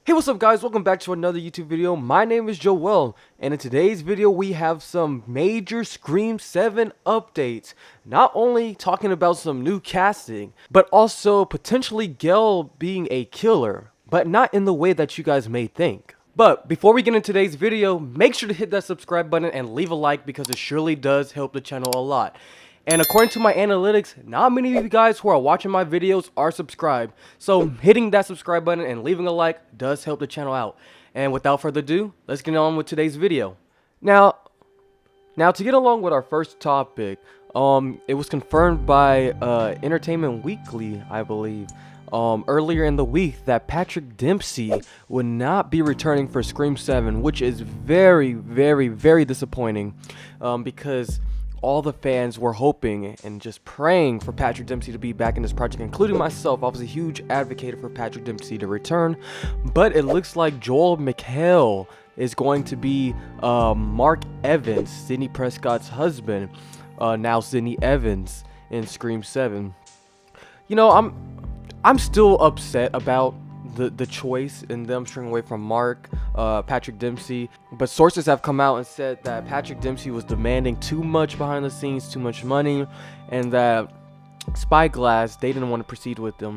Hey, what's up guys, welcome back to another YouTube video. My name is Joel, and in today's video we have some major Scream 7 updates. Not only talking about some new casting, but also potentially Gale being a killer, but not in the way that you guys may think. But before we get into today's video, make sure to hit that subscribe button and leave a like because it surely does help the channel a lot. And according to my analytics, not many of you guys who are watching my videos are subscribed. So hitting that subscribe button and leaving a like does help the channel out. And without further ado, let's get on with today's video. Now to get along with our first topic, it was confirmed by Entertainment Weekly, I believe, earlier in the week that Patrick Dempsey would not be returning for Scream 7, which is very, very, very disappointing, because all the fans were hoping and just praying for Patrick Dempsey to be back in this project, including myself. I was a huge advocate for Patrick Dempsey to return, but it looks like Joel McHale is going to be Mark Evans, Sidney Prescott's husband, now Sidney Evans in Scream 7. You know, I'm still upset about the choice and them straying away from Patrick Dempsey, but sources have come out and said that Patrick Dempsey was demanding too much behind the scenes, too much money, and that Spyglass, they didn't want to proceed with them,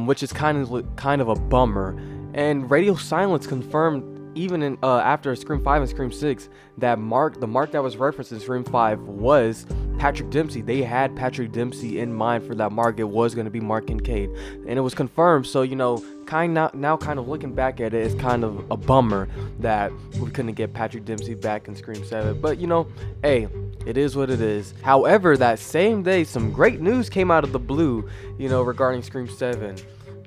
which is kind of a bummer. And Radio Silence confirmed even in after Scream 5 and Scream 6 that the Mark that was referenced in Scream 5 was Patrick Dempsey. They had Patrick Dempsey in mind for that Mark. It was going to be Mark Kincaid, and it was confirmed. So, you know, kind of looking back at it, it's kind of a bummer that we couldn't get Patrick Dempsey back in Scream 7. But, you know, hey, it is what it is. However, that same day, some great news came out of the blue, you know, regarding Scream 7.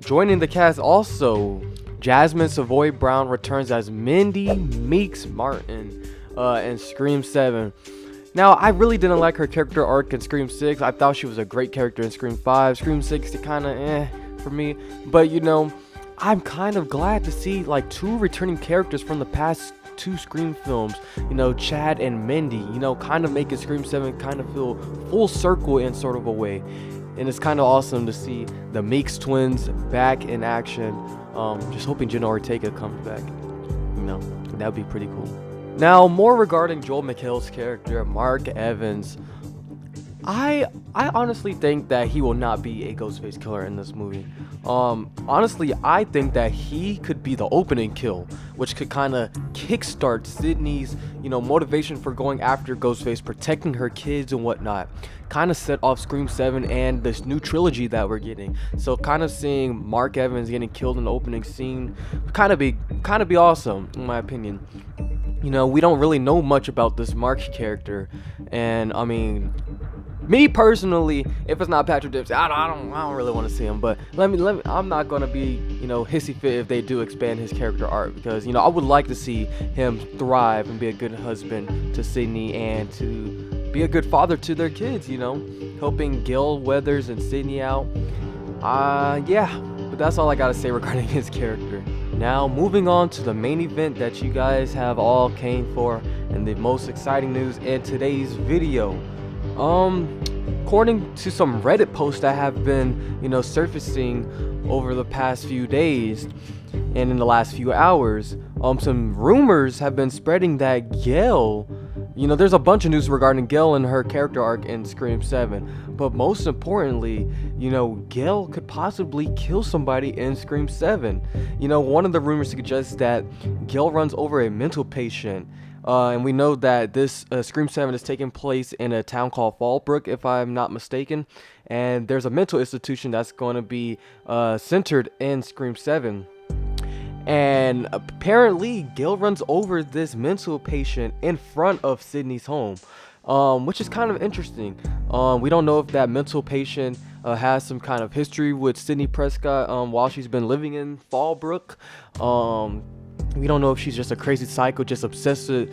Joining the cast also, Jasmine Savoy Brown returns as Mindy Meeks Martin in Scream 7. Now, I really didn't like her character arc in Scream 6. I thought she was a great character in Scream 5. Scream 6, it kind of for me. But, you know, I'm kind of glad to see like two returning characters from the past two Scream films, you know, Chad and Mindy, you know, kind of making Scream 7 kind of feel full circle in sort of a way. And it's kind of awesome to see the Meeks twins back in action. Just hoping Jenna Ortega comes back. You know, that would be pretty cool. Now, more regarding Joel McHale's character, Mark Evans. I honestly think that he will not be a Ghostface killer in this movie. Honestly, I think that he could be the opening kill, which could kind of kickstart Sidney's, you know, motivation for going after Ghostface, protecting her kids and whatnot. Kind of set off Scream 7 and this new trilogy that we're getting. So kind of seeing Mark Evans getting killed in the opening scene kind of be awesome, in my opinion. You know, we don't really know much about this Mark character, and I mean, me personally, if it's not Patrick Dempsey, I don't really want to see him. But let me, I'm not gonna be, you know, hissy fit if they do expand his character arc, because, you know, I would like to see him thrive and be a good husband to Sidney and to be a good father to their kids. You know, helping Gale Weathers and Sidney out. Yeah, but that's all I gotta say regarding his character. Now, moving on to the main event that you guys have all came for, and the most exciting news in today's video. According to some Reddit posts that have been, you know, surfacing over the past few days and in the last few hours, some rumors have been spreading that Gale, you know, there's a bunch of news regarding Gale and her character arc in Scream 7, but most importantly, you know, Gale could possibly kill somebody in Scream 7. You know, one of the rumors suggests that Gale runs over a mental patient. And we know that this Scream 7 is taking place in a town called Fallbrook, if I'm not mistaken. And there's a mental institution that's going to be centered in Scream 7. And apparently, Gale runs over this mental patient in front of Sidney's home, which is kind of interesting. We don't know if that mental patient has some kind of history with Sidney Prescott while she's been living in Fallbrook. We don't know if she's just a crazy psycho, just obsessed with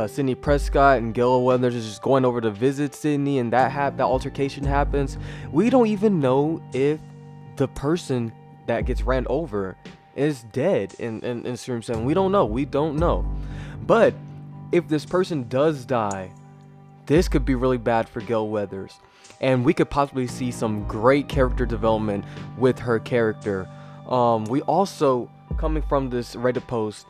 Sidney Prescott, and Gale Weathers is just going over to visit Sidney, and that altercation happens. We don't even know if the person that gets ran over is dead in Scream 7. We don't know. But if this person does die, this could be really bad for Gale Weathers, and we could possibly see some great character development with her character. We also coming from this Reddit post.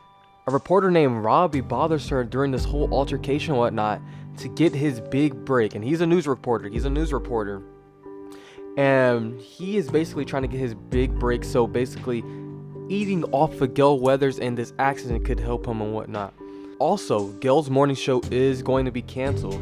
A reporter named Robbie bothers her during this whole altercation and whatnot to get his big break. And he's a news reporter. And he is basically trying to get his big break. So basically, eating off of Gale Weathers and this accident could help him and whatnot. Also, Gale's morning show is going to be canceled.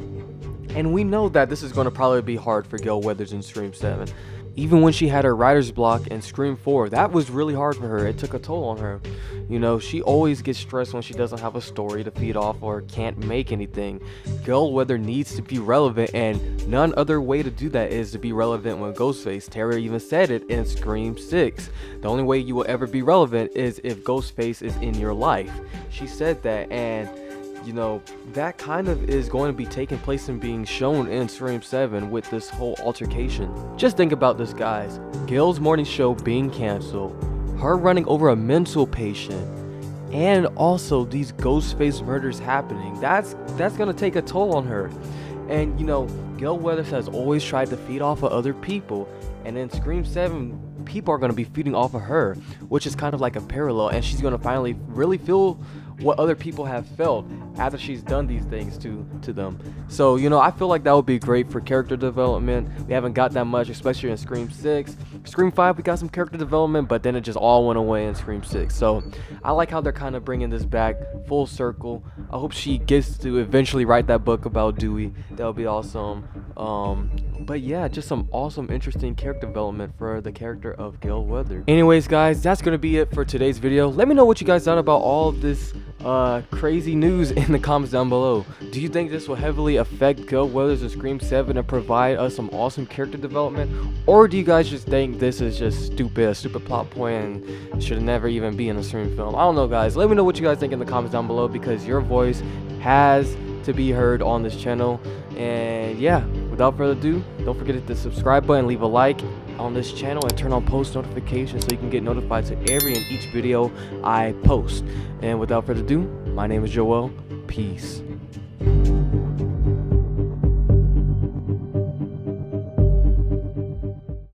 And we know that this is going to probably be hard for Gale Weathers in Scream 7. Even when she had her writer's block in Scream 4, that was really hard for her. It took a toll on her. You know, she always gets stressed when she doesn't have a story to feed off or can't make anything. Gale Weathers needs to be relevant, and none other way to do that is to be relevant with Ghostface. Tara even said it in Scream 6. The only way you will ever be relevant is if Ghostface is in your life. She said that, and you know, that kind of is going to be taking place and being shown in Scream 7 with this whole altercation. Just think about this, guys. Gale's morning show being canceled, her running over a mental patient, and also these Ghostface murders happening. That's going to take a toll on her. And you know, Gale Weathers has always tried to feed off of other people, and in Scream 7, people are going to be feeding off of her, which is kind of like a parallel, and she's going to finally really feel what other people have felt after she's done these things to them. So, you know, I feel like that would be great for character development. We haven't got that much, especially in Scream 6. Scream 5, we got some character development, but then it just all went away in Scream 6. So, I like how they're kind of bringing this back full circle. I hope she gets to eventually write that book about Dewey. That would be awesome. But yeah, just some awesome, interesting character development for the character of Gale Weathers. Anyways, guys, that's gonna be it for today's video. Let me know what you guys thought about all of this crazy news in the comments down below. Do you think this will heavily affect Gale Weathers in Scream 7 and provide us some awesome character development, or do you guys just think this is just a stupid plot point and should never even be in a Scream film? I don't know, guys. Let me know what you guys think in the comments down below, because your voice has to be heard on this channel. And yeah, without further ado, don't forget to hit the subscribe button, leave a like on this channel, and turn on post notifications so you can get notified to every and each video I post. And without further ado, my name is Joel. Peace.